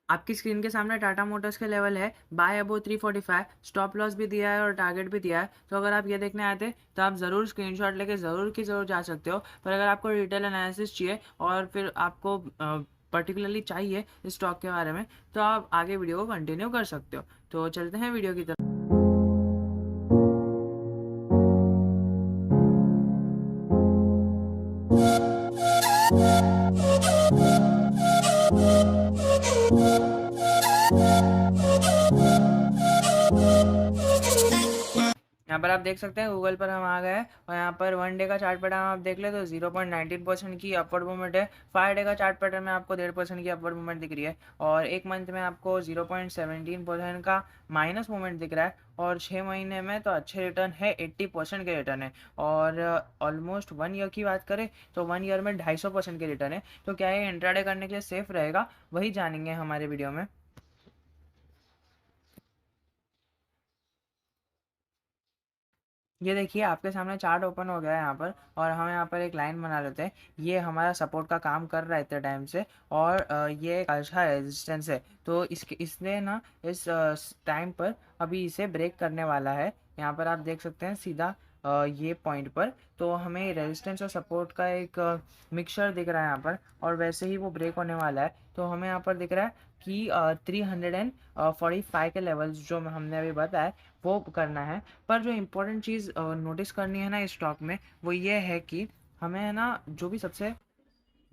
आपकी स्क्रीन के सामने टाटा मोटर्स के लेवल है बाय अबो 345, स्टॉप लॉस भी दिया है और टारगेट भी दिया है। तो अगर आप ये देखने आए थे तो आप ज़रूर स्क्रीनशॉट लेके ज़रूर की ज़रूर जा सकते हो। पर अगर आपको डिटेल एनालिसिस चाहिए और फिर आपको पर्टिकुलरली चाहिए इस स्टॉक के बारे में, तो आप आगे वीडियो को कंटिन्यू कर सकते हो। तो चलते हैं वीडियो की तरफ। यहाँ पर आप देख सकते हैं गूगल पर हम आ गए हैं और यहाँ पर 1 डे का चार्ट पैटर्न आप देख ले तो 0.19% की अपवर्ड मूवमेंट है। 5 डे का चार्ट पैटर्न में आपको 1.5% की अपवर्ड मूवमेंट दिख रही है और एक मंथ में आपको 0.17% का माइनस मूवमेंट दिख रहा है और 6 महीने में तो अच्छे रिटर्न है, 80% के रिटर्न है। और ऑलमोस्ट 1 ईयर की बात करें तो 1 ईयर में 250% के रिटर्न है। तो क्या ये इंट्राडे करने के लिए सेफ रहेगा, वही जानेंगे हमारे वीडियो में। ये देखिए आपके सामने चार्ट ओपन हो गया है यहाँ पर और हम यहाँ पर एक लाइन बना लेते हैं। ये हमारा सपोर्ट का काम कर रहा है इतने टाइम से और ये एक अच्छा रेजिस्टेंस है। तो इसने ना इस टाइम पर अभी इसे ब्रेक करने वाला है। यहाँ पर आप देख सकते हैं सीधा ये पॉइंट पर। तो हमें रेजिस्टेंस और सपोर्ट का एक मिक्सचर दिख रहा है यहाँ पर और वैसे ही वो ब्रेक होने वाला है। तो हमें यहाँ पर दिख रहा है कि 345 के लेवल्स जो हमने अभी बताया वो करना है। पर जो इम्पोर्टेंट चीज़ नोटिस करनी है ना इस स्टॉक में, वो ये है कि हमें है ना जो भी सबसे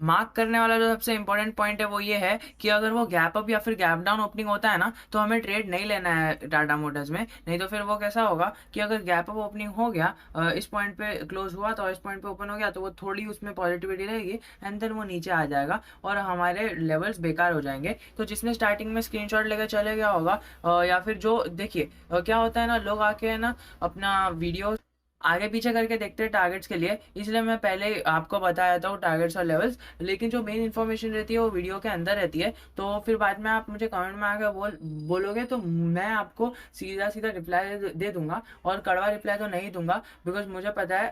मार्क करने वाला जो सबसे इंपॉर्टेंट पॉइंट है वो ये है कि अगर वो गैप अप या फिर गैप डाउन ओपनिंग होता है ना, तो हमें ट्रेड नहीं लेना है टाटा मोटर्स में। नहीं तो फिर वो कैसा होगा कि अगर गैप अप ओपनिंग हो गया, इस पॉइंट पे क्लोज हुआ तो इस पॉइंट पे ओपन हो गया, तो वो थोड़ी उसमें पॉजिटिविटी रहेगी एंड देन वो नीचे आ जाएगा और हमारे लेवल्स बेकार हो जाएंगे। तो जिसने स्टार्टिंग में स्क्रीनशॉट लेकर चले गया होगा या फिर जो देखिए क्या होता है ना, लोग आके है ना अपना वीडियो आगे पीछे करके देखते हैं टारगेट्स के लिए, इसलिए मैं पहले आपको बताया था टारगेट्स और लेवल्स। लेकिन जो मेन इन्फॉर्मेशन रहती है वो वीडियो के अंदर रहती है। तो फिर बाद में आप मुझे कमेंट में आकर बोलोगे तो मैं आपको सीधा सीधा रिप्लाई दे दूंगा और कड़वा रिप्लाई तो नहीं दूंगा, बिकॉज मुझे पता है,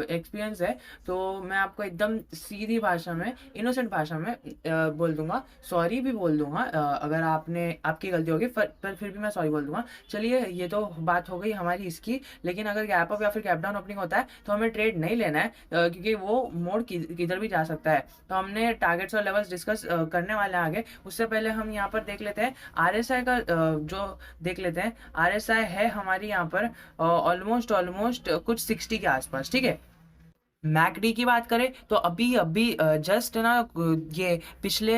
एक्सपीरियंस है। तो मैं आपको एकदम सीधी भाषा में, इनोसेंट भाषा में बोल दूंगा, सॉरी भी बोल दूंगा अगर आपकी गलती होगी, पर फिर भी मैं सॉरी बोल दूंगा। चलिए ये तो बात हो गई हमारी इसकी। लेकिन अगर गैप अप या फिर गैप डाउन ओपनिंग होता है तो हमें ट्रेड नहीं लेना है, क्योंकि वो मोड किधर भी जा सकता है। तो हमने टारगेट्स और लेवल्स डिस्कस करने वाले हैं आगे। उससे पहले हम यहाँ पर देख लेते हैं आरएसआई का, जो देख लेते हैं आरएसआई है हमारी यहाँ पर ऑलमोस्ट ऑलमोस्ट कुछ 60 के आसपास, ठीक है। मैकडी की बात करें तो अभी अभी जस्ट ना ये पिछले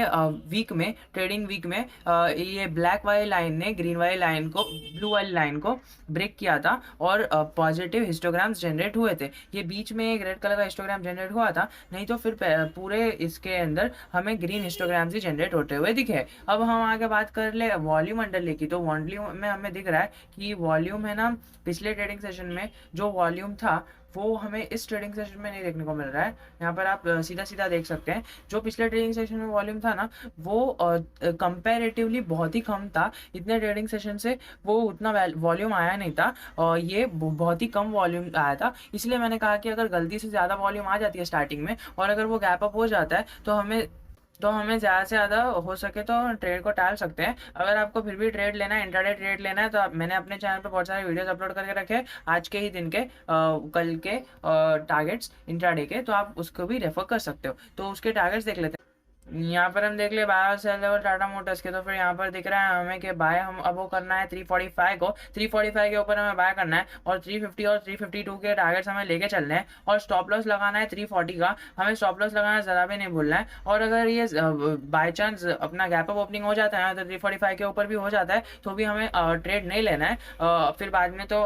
वीक में, ट्रेडिंग वीक में ये ब्लैक वाली लाइन ने ग्रीन वाली लाइन को, ब्लू वाली लाइन को ब्रेक किया था और पॉजिटिव हिस्टोग्राम्स जनरेट हुए थे। ये बीच में एक रेड कलर का हिस्टोग्राम जनरेट हुआ था, नहीं तो फिर पूरे इसके अंदर हमें ग्रीन हिस्टोग्राम्स ही जनरेट होते हुए दिखे। अब हम आगे बात कर ले वॉल्यूम अंडरले की। तो वॉल्यूम में हमें दिख रहा है कि वॉल्यूम है ना, पिछले ट्रेडिंग सेशन में जो वॉल्यूम था वो हमें इस ट्रेडिंग सेशन में नहीं देखने को मिल रहा है। यहाँ पर आप सीधा सीधा देख सकते हैं जो पिछले ट्रेडिंग सेशन में वॉल्यूम था ना, वो कंपैरेटिवली बहुत ही कम था। इतने ट्रेडिंग सेशन से वो उतना वॉल्यूम आया नहीं था और ये बहुत ही कम वॉल्यूम आया था। इसलिए मैंने कहा कि अगर गलती से ज़्यादा वॉल्यूम आ जाती है स्टार्टिंग में और अगर वो गैप अप हो जाता है तो हमें ज़्यादा से ज़्यादा हो सके तो ट्रेड को टाल सकते हैं। अगर आपको फिर भी ट्रेड लेना है, इंट्राडे ट्रेड लेना है, तो मैंने अपने चैनल पर बहुत सारे वीडियोस अपलोड करके रखे हैं आज के ही दिन के, कल के टारगेट्स इंट्राडे के, तो आप उसको भी रेफर कर सकते हो। तो उसके टारगेट्स देख लेते हैं। यहाँ पर हम देख ले बाय और सेल लेवल टाटा मोटर्स के। तो फिर यहाँ पर दिख रहा है हमें कि बाय हम अब वो करना है 345 को, 345 के ऊपर हमें बाय करना है और 350 और 352 के टारगेट्स हमें लेके चलने हैं और स्टॉप लॉस लगाना है 340 का। हमें स्टॉप लॉस लगाना ज़रा भी नहीं भूलना है। और अगर ये बाय चांस अपना गैप अप ओपनिंग हो जाता है तो 345 के ऊपर भी हो जाता है तो भी हमें ट्रेड नहीं लेना है। फिर बाद में तो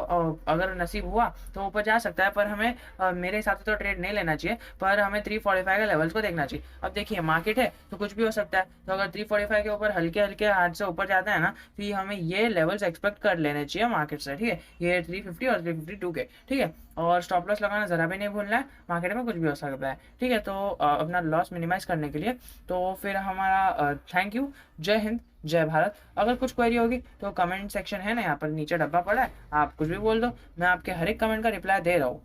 अगर नसीब हुआ तो ऊपर जा सकता है, पर हमें मेरे हिसाब से तो ट्रेड नहीं लेना चाहिए, पर हमें 345 के लेवल्स को देखना चाहिए। अब देखिए मार्केट है तो कुछ भी हो सकता है। तो अगर 345 के ऊपर हल्के हल्के हाथ से ऊपर जाता है ना, तो ये हमें ये लेवल्स एक्सपेक्ट कर लेने चाहिए मार्केट से, ठीक है। ये 350 और 352 के, ठीक है। और स्टॉप लॉस लगाना ज़रा भी नहीं भूलना है, मार्केट में कुछ भी हो सकता है, ठीक है। तो अपना लॉस मिनिमाइज करने के लिए तो फिर हमारा थैंक यू, जय हिंद, जय भारत। अगर कुछ क्वेरी होगी तो कमेंट सेक्शन है ना, यहाँ पर नीचे डब्बा पड़ा है, आप कुछ भी बोल दो, मैं आपके हर एक कमेंट का रिप्लाई दे रहा हूँ।